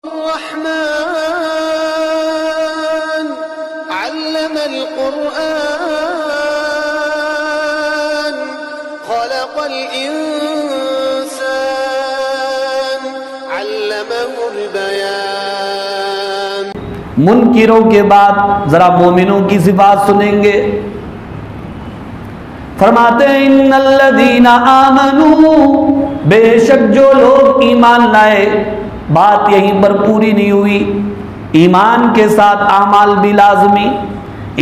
الرحمن علم القرآن خلق الإنسان علمه البيان۔ منکروں کے بعد ذرا مومنوں کی صفات سنیں گے۔ فرماتے ہیں ان الذین آمنوا، بے شک جو لوگ ایمان لائے۔ بات یہیں پر پوری نہیں ہوئی، ایمان کے ساتھ اعمال بھی لازمی،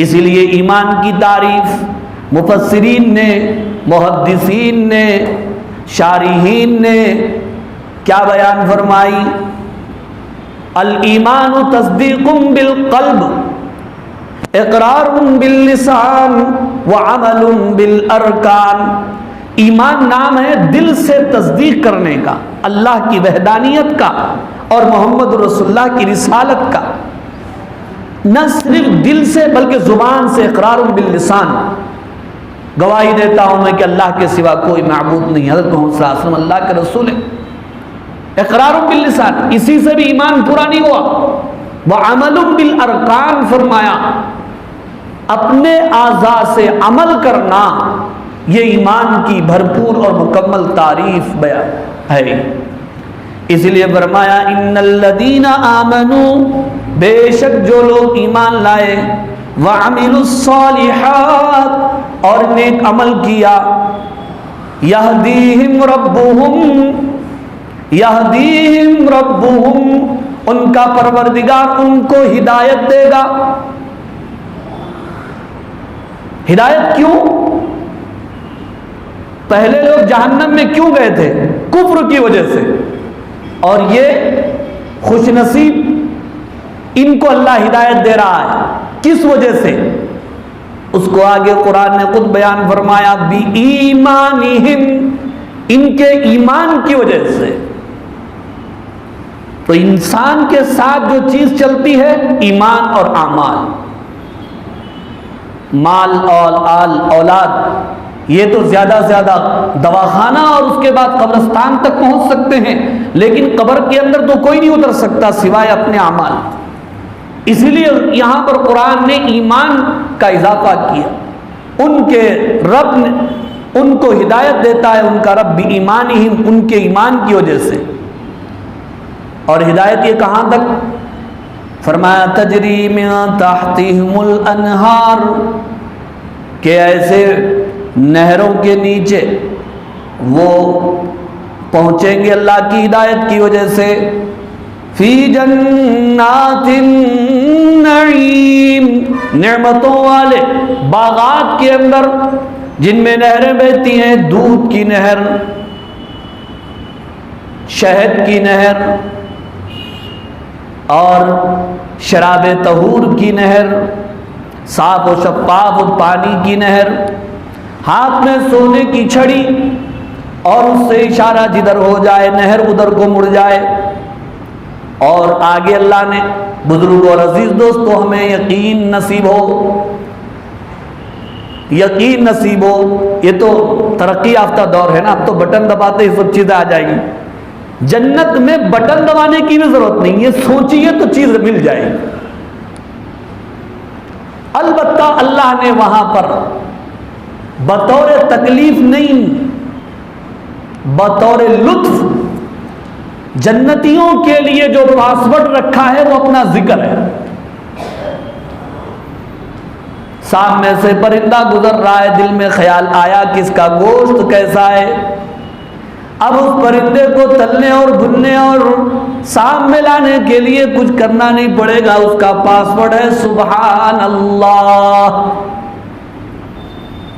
اسی لیے ایمان کی تعریف مفسرین نے، محدثین نے، شارحین نے کیا بیان فرمائی؟ الایمان تصدیق بالقلب، اقرار باللسان وعمل بالارکان۔ ایمان نام ہے دل سے تصدیق کرنے کا، اللہ کی وحدانیت کا اور محمد رسول اللہ کی رسالت کا، نہ صرف دل سے بلکہ زبان سے اقرار باللسان، گواہی دیتا ہوں میں کہ اللہ کے سوا کوئی معبود نہیں، حضرت محمد صلی اللہ علیہ وسلم اللہ کے رسول ہیں، اقرار باللسان، اسی سے بھی ایمان پورا نہیں ہوا۔ وعمل بالارکان فرمایا، اپنے اعضاء سے عمل کرنا، یہ ایمان کی بھرپور اور مکمل تعریف بیان ہے۔ اس لیے فرمایا ان الذین آمنوا، بے شک جو لوگ ایمان لائے، وعملوا الصالحات، اور نیک عمل کیا، یہدیہم ربہم، ان کا پروردگار ان کو ہدایت دے گا۔ ہدایت کیوں؟ پہلے لوگ جہنم میں کیوں گئے تھے؟ کفر کی وجہ سے، اور یہ خوش نصیب ان کو اللہ ہدایت دے رہا ہے، کس وجہ سے؟ اس کو آگے قرآن نے خود بیان فرمایا، بِإِيمَانِهِمْ، ان کے ایمان کی وجہ سے۔ تو انسان کے ساتھ جو چیز چلتی ہے ایمان اور اعمال، مال اور اولاد، یہ تو زیادہ سے زیادہ دواخانہ اور اس کے بعد قبرستان تک پہنچ سکتے ہیں، لیکن قبر کے اندر تو کوئی نہیں اتر سکتا سوائے اپنے اعمال۔ اسی لیے یہاں پر قرآن نے ایمان کا اضافہ کیا، ان کے رب نے ان کو ہدایت دیتا ہے، ان کا رب بِإِيمَانِهِمْ، ان کے ایمان کی وجہ سے۔ اور ہدایت یہ کہاں تک؟ فرمایا تجری من تحتہم الانہار، کہ ایسے نہروں کے نیچے وہ پہنچیں گے اللہ کی ہدایت کی وجہ سے، فی جنات النعیم، نعمتوں والے باغات کے اندر جن میں نہریں بہتی ہیں، دودھ کی نہر، شہد کی نہر اور شراب طہور کی نہر، صاف و شفاف پانی کی نہر، ہاتھ میں سونے کی چھڑی اور اس سے اشارہ جدھر ہو جائے نہر ادھر کو مڑ جائے۔ اور آگے اللہ نے بزرگ اور عزیز دوستو ہمیں یقین نصیب ہو، یقین نصیب ہو، یہ تو ترقی یافتہ دور ہے نا، اب تو بٹن دباتے ہی سب چیزیں آ جائیں گی۔ جنت میں بٹن دبانے کی بھی ضرورت نہیں ہے، سوچیے تو چیز مل جائے گی۔ البتہ اللہ نے وہاں پر بطور تکلیف نہیں، بطور لطف جنتیوں کے لیے جو پاسورڈ رکھا ہے وہ اپنا ذکر ہے۔ سامنے سے پرندہ گزر رہا ہے، دل میں خیال آیا کہ اس کا گوشت کیسا ہے، اب اس پرندے کو تلنے اور بھننے اور سامنے لانے کے لیے کچھ کرنا نہیں پڑے گا، اس کا پاسورڈ ہے سبحان اللہ،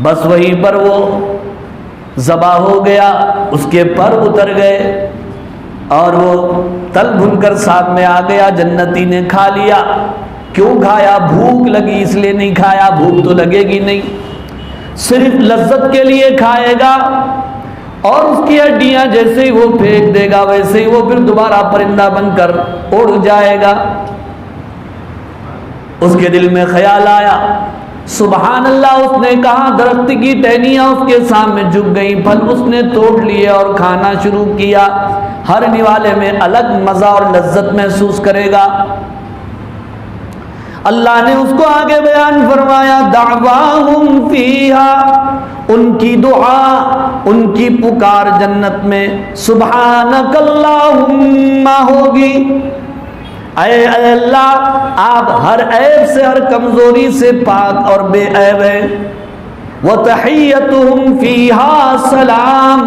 بس وہیں پر وہ ذبح ہو گیا، اس کے پر اتر گئے اور وہ تل بھن کر سامنے آ گیا، جنتی نے کھا لیا۔ کیوں کھایا؟ بھوک لگی اس لیے نہیں کھایا، بھوک تو لگے گی نہیں، صرف لذت کے لیے کھائے گا، اور اس کی ہڈیاں جیسے ہی وہ پھینک دے گا ویسے ہی وہ پھر دوبارہ پرندہ بن کر اڑ جائے گا۔ اس کے دل میں خیال آیا سبحان اللہ، اس نے کہا، درخت کی ٹہنیاں اس کے سامنے جھک گئیں، پھل اس نے توڑ لیے اور کھانا شروع کیا۔ ہر نوالے میں الگ مزہ اور لذت محسوس کرے گا۔ اللہ نے اس کو آگے بیان فرمایا، دعواہم فیہا، ان کی دعا، ان کی پکار جنت میں سبحانک اللہم ہوگی، اے اللہ آپ ہر عیب سے، ہر کمزوری سے پاک اور بے عیب ہیں۔ وَتَحِيَّتُهُمْ فِيهَا سلام،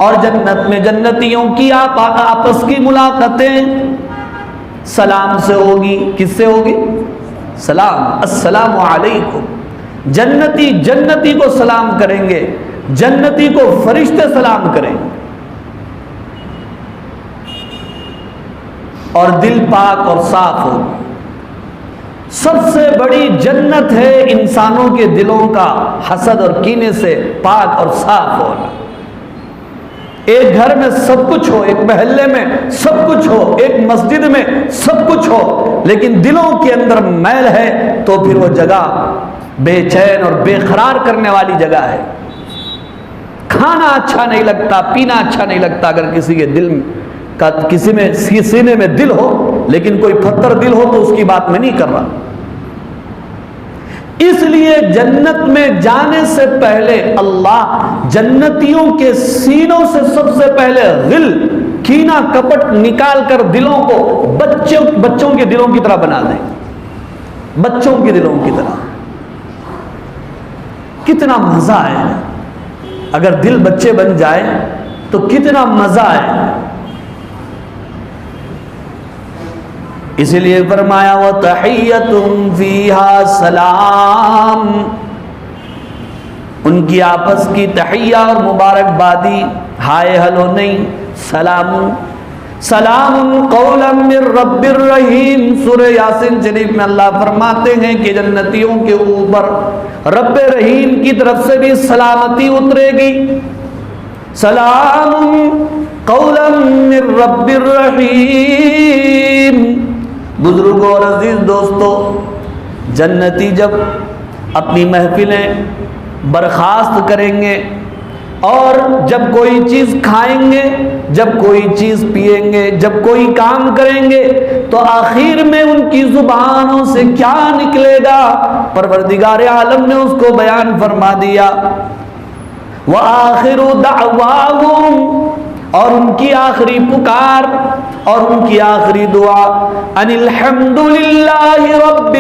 اور جنت میں جنتیوں کی آپس کی ملاقاتیں سلام سے ہوگی۔ کس سے ہوگی؟ سلام، السلام علیکم۔ جنتی جنتی کو سلام کریں گے، جنتی کو فرشتے سلام کریں گے، اور دل پاک اور صاف ہو۔ سب سے بڑی جنت ہے انسانوں کے دلوں کا حسد اور کینے سے پاک اور صاف ہونا۔ ایک گھر میں سب کچھ ہو، ایک محلے میں سب کچھ ہو، ایک مسجد میں سب کچھ ہو، لیکن دلوں کے اندر میل ہے تو پھر وہ جگہ بے چین اور بے قرار کرنے والی جگہ ہے۔ کھانا اچھا نہیں لگتا، پینا اچھا نہیں لگتا اگر کسی کے دل کا، کسی میں سینے میں دل ہو، لیکن کوئی پتھر دل ہو تو اس کی بات میں نہیں کر رہا۔ اس لیے جنت میں جانے سے پہلے اللہ جنتیوں کے سینوں سے سب سے پہلے غل، کینہ کپٹ نکال کر دلوں کو بچوں کے دلوں کی طرح بنا دیں، بچوں کے دلوں کی طرح۔ کتنا مزہ ہے اگر دل بچے بن جائے تو کتنا مزہ ہے۔ اسی لیے فرمایا وَتَحِيَّتُهُمْ فِيهَا سلام، ان کی آپس کی تحیہ اور مبارکبادی ہائے ہلو نہیں، سلام سلام قولا من رب الرحیم۔ سورہ یاسین شریف میں اللہ فرماتے ہیں کہ جنتیوں کے اوپر رب رحیم کی طرف سے بھی سلامتی اترے گی۔ سلام قولا من رب الرحیم۔ بزرگوں اور عزیز دوستو، جنتی جب اپنی محفلیں برخاست کریں گے اور جب کوئی چیز کھائیں گے، جب کوئی چیز پئیں گے، جب کوئی کام کریں گے، تو آخر میں ان کی زبانوں سے کیا نکلے گا؟ پروردگار عالم نے اس کو بیان فرما دیا، وآخر دعواہم، اور ان کی آخری پکار اور ان کی آخری دعا ان الحمدللہ رب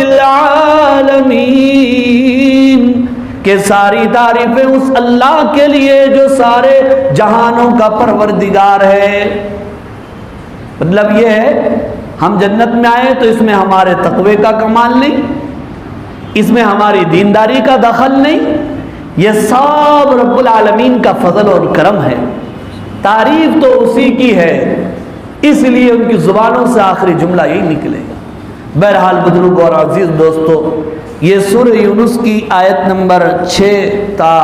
العالمین، کہ ساری تعریفیں اس اللہ کے لیے جو سارے جہانوں کا پروردگار ہے۔ مطلب یہ ہے ہم جنت میں آئے تو اس میں ہمارے تقوی کا کمال نہیں، اس میں ہماری دینداری کا دخل نہیں، یہ سب رب العالمین کا فضل اور کرم ہے، تعریف تو اسی کی ہے، اس لیے ان کی زبانوں سے آخری جملہ یہی نکلے گا۔ بہرحال بزرگوں اور عزیز دوستو، یہ سورہ یونس کی آیت نمبر 6 تا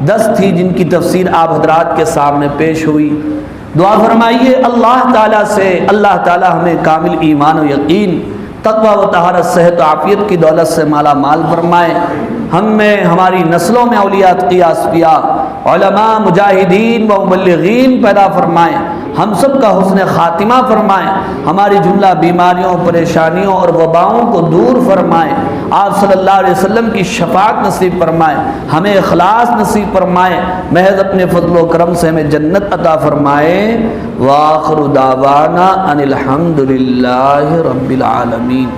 10 تھی، جن کی تفسیر آپ حضرات کے سامنے پیش ہوئی۔ دعا فرمائیے اللہ تعالیٰ سے، اللہ تعالیٰ ہمیں کامل ایمان و یقین، تقوی و طہارت، صحت و عافیت کی دولت سے مالا مال فرمائے، ہم میں، ہماری نسلوں میں اولیاء اتقیاء اصفیاء، علماء، مجاہدین و مبلغین پیدا فرمائیں، ہم سب کا حسن خاتمہ فرمائیں، ہماری جملہ بیماریوں، پریشانیوں اور وباؤں کو دور فرمائیں، آپ صلی اللہ علیہ وسلم کی شفاعت نصیب فرمائیں، ہمیں اخلاص نصیب فرمائیں، محض اپنے فضل و کرم سے ہمیں جنت عطا فرمائیں۔ وآخر دعوانا ان الحمد للہ رب العالمین۔